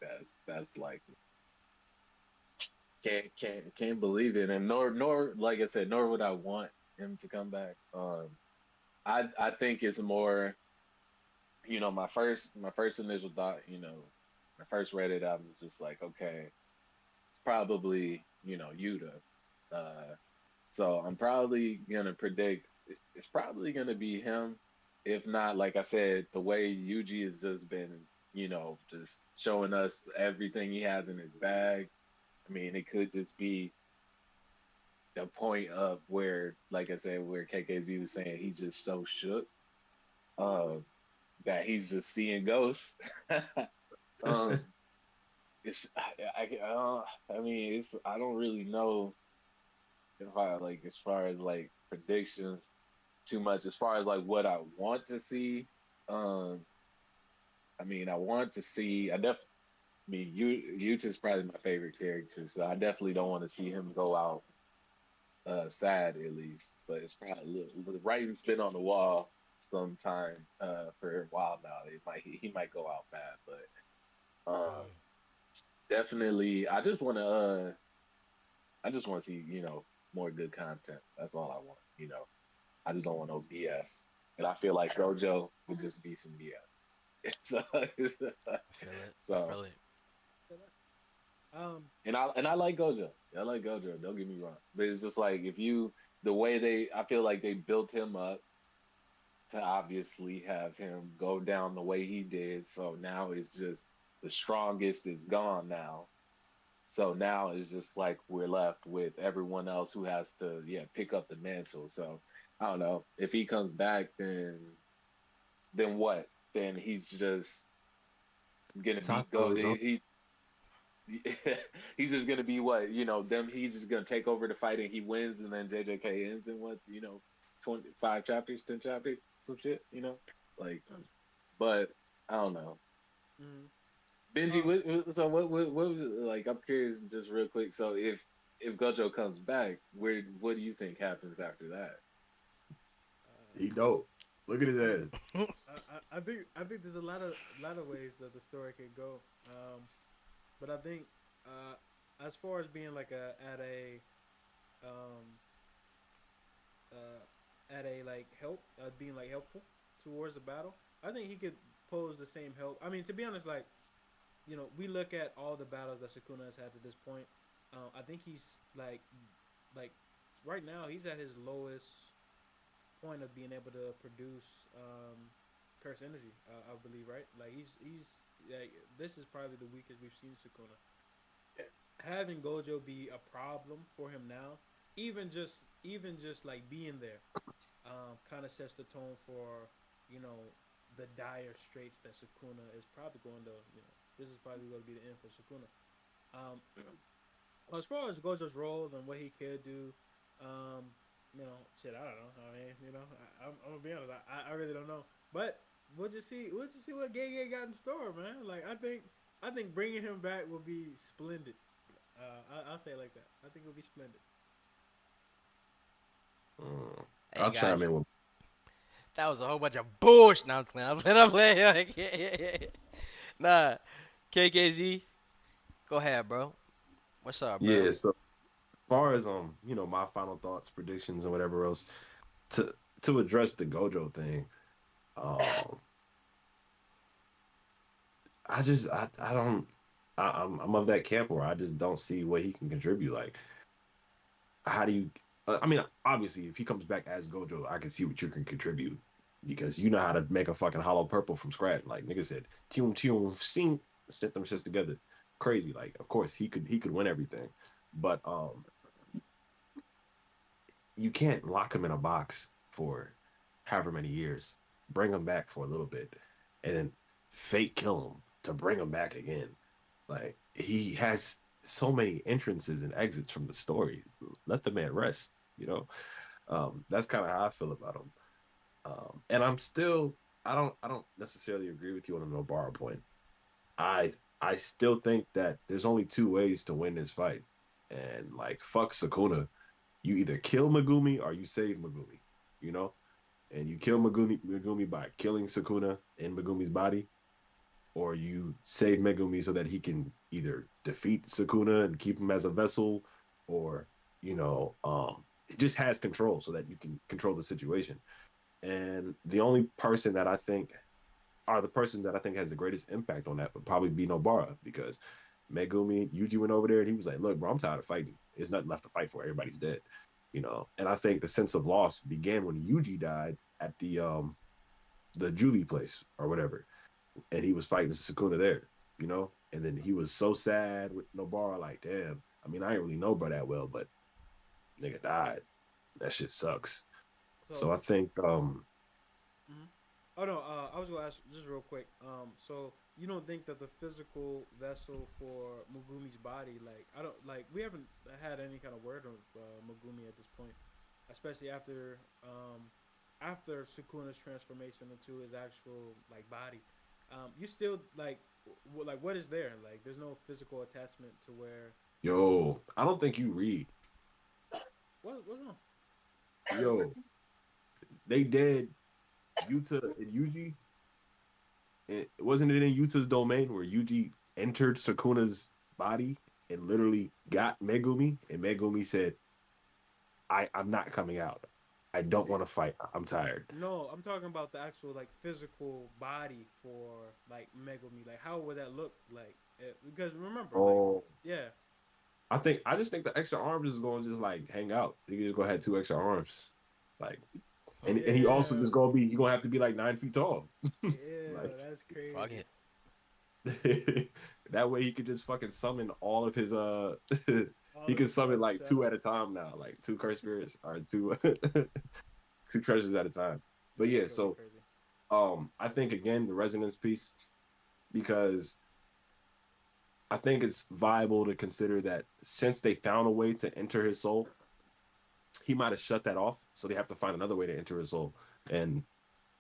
that's like can't believe it. And nor like I said, nor would I want him to come back. I think it's more, my first initial thought, when I first read it, I was just like, okay, it's probably, Yuta. Uh, so I'm probably gonna predict it's probably gonna be him. If not, like I said, the way Yuji has just been, just showing us everything he has in his bag. I mean, it could just be the point of where, like I said, where KKZ was saying he's just so shook, uh, that he's just seeing ghosts. um, it's I mean, I don't really know if I like as far as like predictions too much as far as like what I want to see. Um, I mean, I want to see. I mean, Yuta's probably my favorite character, so I definitely don't want to see him go out sad at least. But it's probably the writing's been on the wall sometime for a while now. He might go out bad, but Mm. definitely I just want to see more good content. That's all I want. I just don't want no BS, and I feel like Gojo would just be some BS. So, I feel it. I so feel it. Um, and I like Gojo. I like Gojo. Don't get me wrong, but it's just like the way I feel like they built him up to obviously have him go down the way he did. So now it's just the strongest is gone now. So now it's just like we're left with everyone else who has to, yeah, pick up the mantle. So I don't know if he comes back, then what? Then he's just gonna be go. Satoru, He's just gonna be what, them. He's just gonna take over the fight and he wins, and then JJK ends in what, 25 chapters, 10 chapters, some shit, like. But I don't know. mm, Benji, um, so what was like? I'm curious, just real quick. So if Gojo comes back, what do you think happens after that? he dope. Look at his I, ass. I think there's a lot of ways that the story could go. But I think as far as being like a at a um at a like help, being like helpful towards the battle. I think he could pose the same help. I mean, to be honest, like we look at all the battles that Sukuna has had to this point. I think he's like right now he's at his lowest point of being able to produce curse energy. I believe, right? Like he's like this is probably the weakest we've seen Sukuna. Yeah. Having Gojo be a problem for him now, even just like being there, kind of sets the tone for you know the dire straits that Sukuna is probably going to. This is probably going to be the end for Sukuna. Um, as far as Gojo's role and what he could do, um, shit, I don't know. I mean, I'm gonna be honest, I really don't know. But we'll just see. We'll just see what Gege got in store, man. Like I think bringing him back will be splendid. I'll say it like that. I think it'll be splendid. Mm. Hey I'll chime guys, in with that was a whole bunch of bullshit. Now I'm playing. I'm playing. I'm playing. Nah, KKZ, go ahead, bro. What's up, bro? yeah. So as far as my final thoughts, predictions, and whatever else to address the Gojo thing, um, I don't I'm of that camp where I just don't see what he can contribute. Like, how do you? I mean, obviously, if he comes back as Gojo, I can see what you can contribute because you know how to make a fucking hollow purple from scratch. Like nigga said, tune tune sing, set them shits together, crazy. Like, of course he could win everything, but you can't lock him in a box for however many years. Bring him back for a little bit, and then fake kill him to bring him back again. Like he has so many entrances and exits from the story. Let the man rest. That's kind of how I feel about him. And I'm still, I don't necessarily agree with you on the Nobara point. I I still think that there's only two ways to win this fight, and like fuck Sukuna, you either kill Megumi or you save Megumi, you know? And you kill Megumi by killing Sukuna in Megumi's body, or you save Megumi so that he can either defeat Sukuna and keep him as a vessel, or he just has control so that you can control the situation. And the only person that I think are the person that I think has the greatest impact on that would probably be Nobara because Megumi, Yuji went over there and he was like, look, bro, I'm tired of fighting. There's nothing left to fight for. Everybody's dead. And I think the sense of loss began when Yuji died at the juvie place or whatever. And he was fighting Sukuna there, and then he was so sad with Nobara, like, damn. I mean, I didn't really know bro that well, but nigga died. That shit sucks. So So I think mhm. Oh no, I was gonna ask just real quick. So you don't think that the physical vessel for Mugumi's body, like I don't like we haven't had any kind of word of Mugumi at this point, especially after Sukuna's transformation into his actual like body. You still like what is there? Like there's no physical attachment to where I don't think you read. what's wrong? Yo, they did Yuta and Yuji. It wasn't it in Yuta's domain where Yuji entered Sukuna's body and literally got Megumi, and Megumi said, I'm not coming out. I don't want to fight. I'm tired. No, I'm talking about the actual like physical body for like Megumi. Like, how would that look like? Because remember, like, Oh, yeah, I just think the extra arms is going to just like hang out. You can just go ahead 2 extra arms, like, and he also yeah, just gonna be, he gonna have to be like 9 feet tall, yeah. like That's Fuck crazy. it. that way he could just fucking summon all of his All he his can summon like two shells. at a time now, like two curse spirits or two two treasures at a time. But Yeah, yeah, that's gonna be so crazy. I think again the resonance piece, because I think it's viable to consider that since they found a way to enter his soul, he might have shut that off. So they have to find another way to enter his soul. And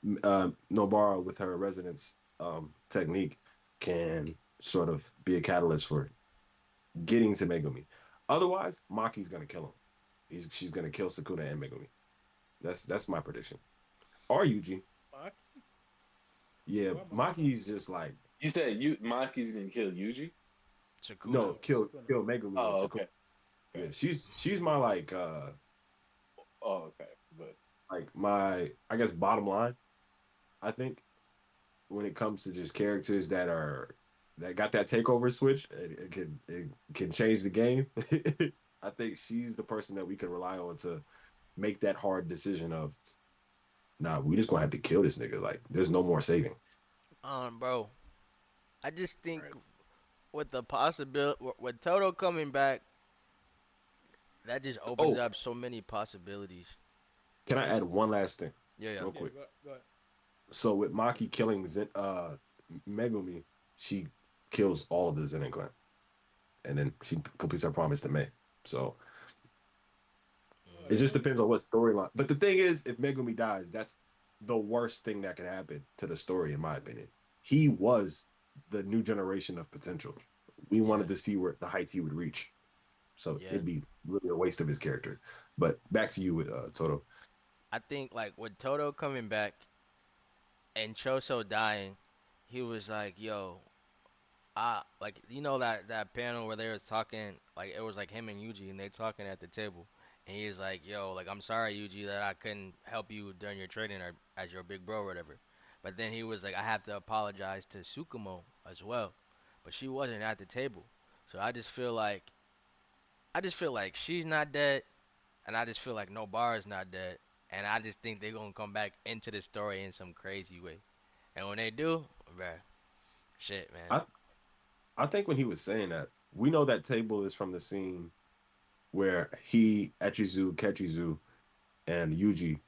Nobara with her resonance technique can sort of be a catalyst for getting to Megumi. Otherwise, Maki's gonna kill him. She's gonna kill Sukuna and Megumi. That's my prediction. Or Yuji. Maki? Yeah, Why Maki? Maki's just like, You said you Maki's gonna kill Yuji? Sukuna. no, No, Sukuna. kill Megumi and Oh, Sukuna. okay, Yeah, okay. she's my like Oh, okay. But like my I guess bottom line, I think when it comes to just characters that got that takeover switch, it can change the game. I think she's the person that we can rely on to make that hard decision of, nah, we just gonna have to kill this nigga. Like, there's no more saving. Bro, I just think Right. with the possibility with Toto coming back, that just opens Oh, up so many possibilities. can I add one last thing, Yeah, yeah. real Yeah, quick? go ahead. So with Maki killing Megumi, she kills all of the Zenin clan, and then she completes her promise to Mei. So Oh it Mm, just yeah. depends on what storyline. But the thing is, if Megumi dies, that's the worst thing that can happen to the story, in my opinion. He was the new generation of potential. We yeah, wanted to see where the heights he would reach. So yeah. it'd be really a waste of his character. But back to you with Toto. I think like with Toto coming back and Choso dying, he was like, "Yo, like that panel where they was talking, like it was like him and Yuji and they talking at the table, and he's like, "Yo, like I'm sorry, Yuji, that I couldn't help you during your training or as your big bro or whatever." But then he was like, "I have to apologize to Sukumo as well," but she wasn't at the table, so I just feel like she's not dead, and I just feel like Nobara's not dead, and I just think they're gonna come back into the story in some crazy way, and when they do, bruh, shit, man, I I think when he was saying that, we know that table is from the scene where he, Echizu, Kechizu, and Yuji,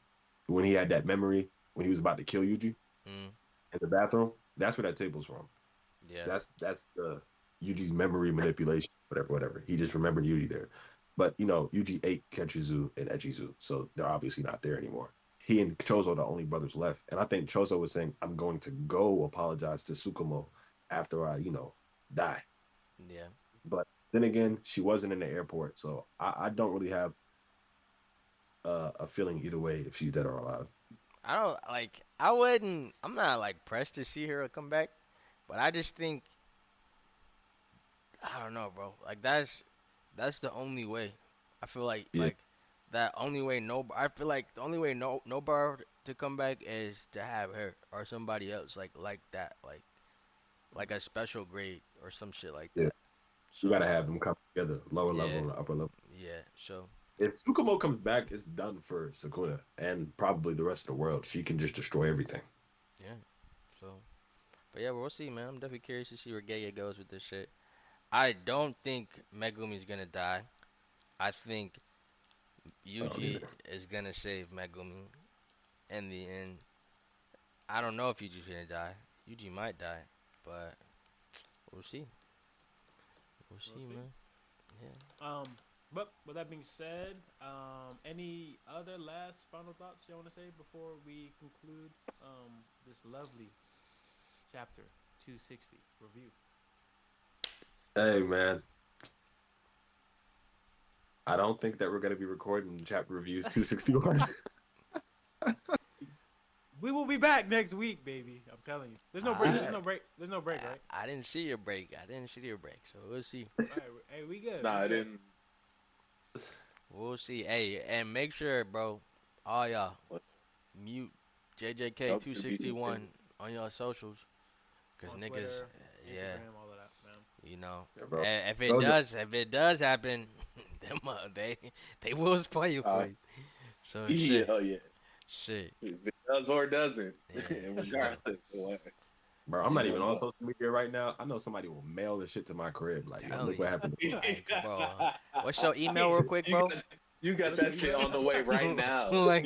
when he had that memory when he was about to kill Yuji mm, in the bathroom. That's where that table's from. yeah, That's the Yuji's memory manipulation, whatever, whatever. He just remembered Yuji there. But Yuji ate Kechizu and Echizu, so they're obviously not there anymore. He and Chozo are the only brothers left. And I think Chozo was saying, I'm going to go apologize to Tsukumo after I, die. yeah. But then again, she wasn't in the airport, so I don't really have a feeling either way if she's dead or alive. I don't like. I wouldn't. I'm not like pressed to see her come back, but I just think I don't know, bro. Like that's the only way. I feel Yeah, like that only way. No, I feel like the only way no bar to come back is to have her or somebody else like that, like a special grade or some shit like yeah. that. You So gotta have them come together, lower level yeah, and upper level. yeah. So If Tsukumo comes back, it's done for Sakuna and probably the rest of the world. She can just destroy everything. yeah. So but yeah, we'll see, man. I'm definitely curious to see where Gege goes with this shit. I don't think Megumi's gonna die. I think I don't Yuji either. is gonna save Megumi in the end. I don't know if Yuji's gonna die. Yuji might die, but we'll see. We'll We'll see, see. man. Yeah. But with that being said, any other last final thoughts you want to say before we conclude this lovely chapter 260 review? Hey man, I don't think that we're gonna be recording chapter reviews 261. We will be back next week, baby. I'm telling you. There's no break. There's I, no break. There's no break, right? I didn't see your break. I didn't see your break. So we'll see. All right. Hey, we good. Nah, We I good. didn't. We'll see. Hey, and make sure, bro, all y'all What's mute up to be continued? JJK261 on your socials, cause On niggas, Twitter, yeah, Instagram, all of that, man. you know, Yeah, bro. if Those are, it does happen, them they will spoil for Uh, you. So yeah, shit, oh yeah. shit, If it does or doesn't, yeah. and So regardless, what, bro. I'm just not even know on what. social media right now. I know somebody will mail the shit to my crib. Like, yo, look telling what you, happened. like, bro, what's your email real Damn. quick, you bro? got you got What's your that shit email? on the way right now. like,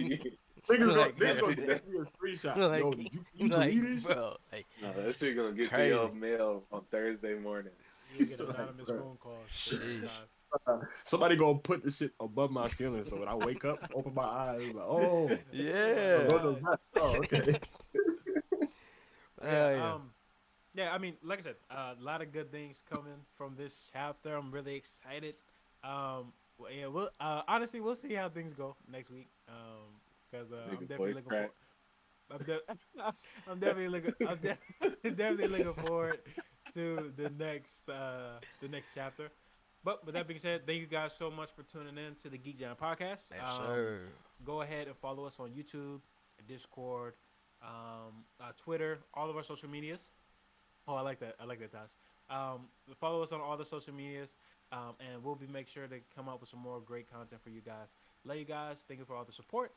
Niggas like, gonna text me a screenshot. Yo, like, did you like, believe this shit? bro, like, No, that shit gonna get to your crazy. mail on Thursday morning. You get Like, anonymous bro, phone calls 365. Sheesh. somebody gonna put the shit above my ceiling. So when I wake up, open my eyes, like, oh, Oh my so Yeah. those are god. rats. Oh, okay. Yeah. Oh yeah. Yeah. I mean, like I said, a lot of good things coming from this chapter. I'm really excited. Yeah. We'll honestly, we'll see how things go next week. Because I'm Nigga definitely voice looking for. crack. I'm, de- I'm definitely looking. Definitely looking forward to the next chapter. But with that being said, thank you guys so much for tuning in to the Geek Jam podcast. Yes, sir. go ahead and follow us on YouTube, Discord, Twitter, all of our social medias. Oh, I like that. I like that, Tosh. Follow us on all the social medias, and we'll be make sure to come up with some more great content for you guys. Love you guys. Thank you for all the support.